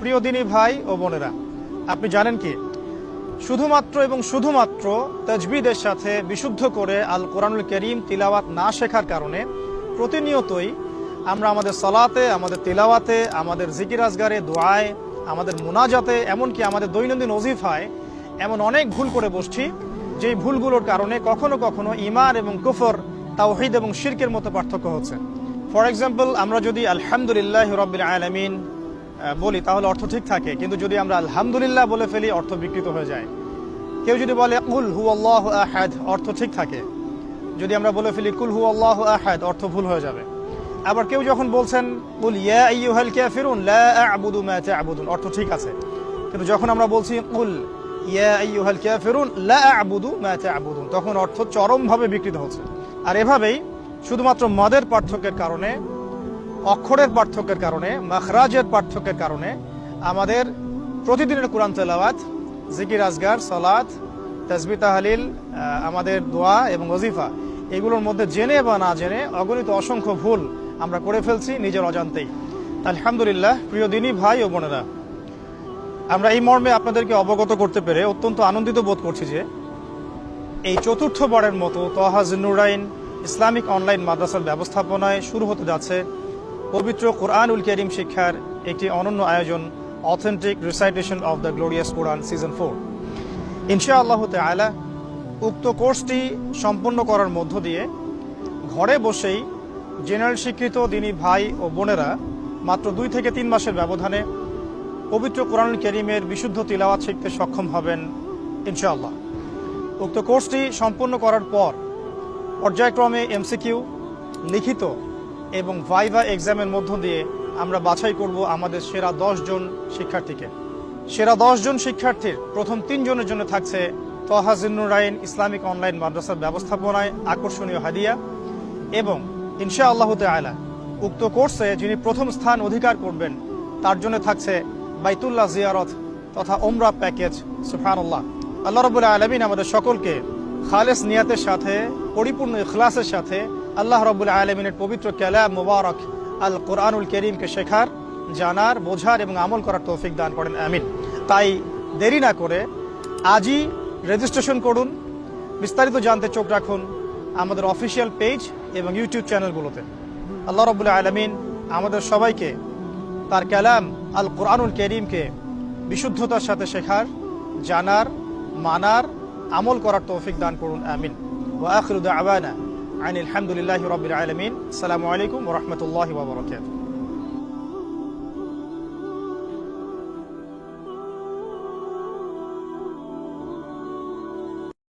প্রিয় দিনী ভাই ও বোনেরা, আপনি জানেন কি শুধুমাত্র এবং শুধুমাত্র তাজবিদের সাথে বিশুদ্ধ করে আল কোরআনুল কারীম তিলাওয়াত না শেখার কারণে প্রতিনিয়তই আমরা আমাদের সালাতে, আমাদের তিলাওয়াতে, আমাদের জিকির আজগারে, দোয়ায়, আমাদের মুনাজাতে, এমনকি আমাদের দৈনন্দিন ওজিফায় এমন অনেক ভুল করে বসছি, যেই ভুলগুলোর কারণে কখনো কখনো ঈমান এবং কুফর, তাওহীদ এবং শিরকের মতো পার্থক্য হচ্ছে। ফর এক্সাম্পল, আমরা যদি আলহামদুলিল্লাহ রাব্বিল আলামিন বলি তাহলে অর্থ ঠিক থাকে, কিন্তু যদি আমরা আলহামদুলিল্লাহ বলে ফেলি অর্থ বিকৃত হয়ে যায়। কেউ যদি বলে কুল হুয়াল্লাহু আহাদ, অর্থ ঠিক থাকে। যদি আমরা বলে ফেলি কুল হুয়াল্লাহু আহাদ, অর্থ ভুল হয়ে যাবে। আবার কেউ যখন বলছেন কুল ইয়া আইয়ুহাল কাফিরুন লা আ'বুদু মা তা'বুদুন, অর্থ ঠিক আছে। কিন্তু যখন আমরা বলছি কুল ইয়া আইয়ুহাল কাফিরুন লা আ'বুদু মা তা'বুদুন, তখন অর্থ চরমভাবে বিকৃত হচ্ছে। আর এভাবেই শুধুমাত্র মদের পার্থক্যের কারণে, অক্ষরের পার্থক্যের কারণে, মাখরাজের পার্থক্যের কারণে আমাদের প্রতিদিনের কোরআন তেলাওয়াত, জিকির আজগার, সালাত, তাসবিহ তাহলিল, আমাদের দোয়া এবং ওজিফা, এগুলোর মধ্যে জেনে বা না জেনে অগণিত অসংখ্য ভুল আমরা করে ফেলছি নিজের অজান্তেই। আলহামদুলিল্লাহ, প্রিয় দিনী ভাই ও বোনেরা, আমরা এই মর্মে আপনাদেরকে অবগত করতে পেরে অত্যন্ত আনন্দিত বোধ করছি যে এই চতুর্থবারের মতো তহা জিন্নুরাইন ইসলামিক অনলাইন মাদ্রাসার ব্যবস্থাপনায় শুরু হতে যাচ্ছে পবিত্র কোরআনুল কারীম শিক্ষার একটি অনন্য আয়োজন, authentic recitation of the glorious Quran season 4। ইনশাআল্লাহ তাআলা উক্ত কোর্সটি সম্পন্ন করার মধ্য দিয়ে ঘরে বসেই জেনারেল শিক্ষিত দিনী ভাই ও বোনেরা মাত্র 2 থেকে 3 মাসের ব্যবধানে পবিত্র কোরআনুল কারীমের বিশুদ্ধ তিলাওয়াত শিখতে সক্ষম হবেন ইনশাআল্লাহ। উক্ত কোর্সটি সম্পন্ন করার পর পর্যায়ক্রমে এমসিকিউ, লিখিত এবং ভাইভা এক্সামের মধ্য দিয়ে আমরা বাছাই করব আমাদের সেরা 10 জন শিক্ষার্থীকে। সেরা 10 জন শিক্ষার্থীর প্রথম 3 জনের জন্য থাকছে তহা জিন্নুরাইন ইসলামিক অনলাইন মাদ্রাসার ব্যবস্থাপনায় আকর্ষণীয় হাদিয়া, এবং ইনশাআল্লাহ তাআলা উক্ত কোর্সে যিনি প্রথম স্থান অধিকার করবেন তার জন্য থাকছে বাইতুল্লাহ জিয়ারত তথা ওমরা প্যাকেজ। সুবহানাল্লাহ। আল্লাহ রাব্বুল আলামিন আমাদের সকলকে খালেস নিয়াতের সাথে, পরিপূর্ণ ইখলাসের সাথে আল্লাহ রাব্বুল আলামিনের পবিত্র কালাম মুবারক আল কোরআনুল কারীমকে শেখার, জানার, বোঝার এবং আমল করার তৌফিক দান করেন, আমিন। তাই দেরি না করে আজই রেজিস্ট্রেশন করুন। বিস্তারিত জানতে চোখ রাখুন আমাদের অফিসিয়াল পেজ এবং ইউটিউব চ্যানেলগুলোতে। আল্লাহ রাব্বুল আলামিন আমাদের সবাইকে তার কালাম আল কোরআনুল কারীমকে বিশুদ্ধতার সাথে শেখার, জানার, মানার, আমল করার তৌফিক দান করুন, আমিন। ওয়া আখিরু দাওয়ানা আনিল হামদুলিল্লাহি রাব্বিল আলামিন। আসসালামু আলাইকুম ওয়া রাহমাতুল্লাহি ওয়া বারাকাতুহু।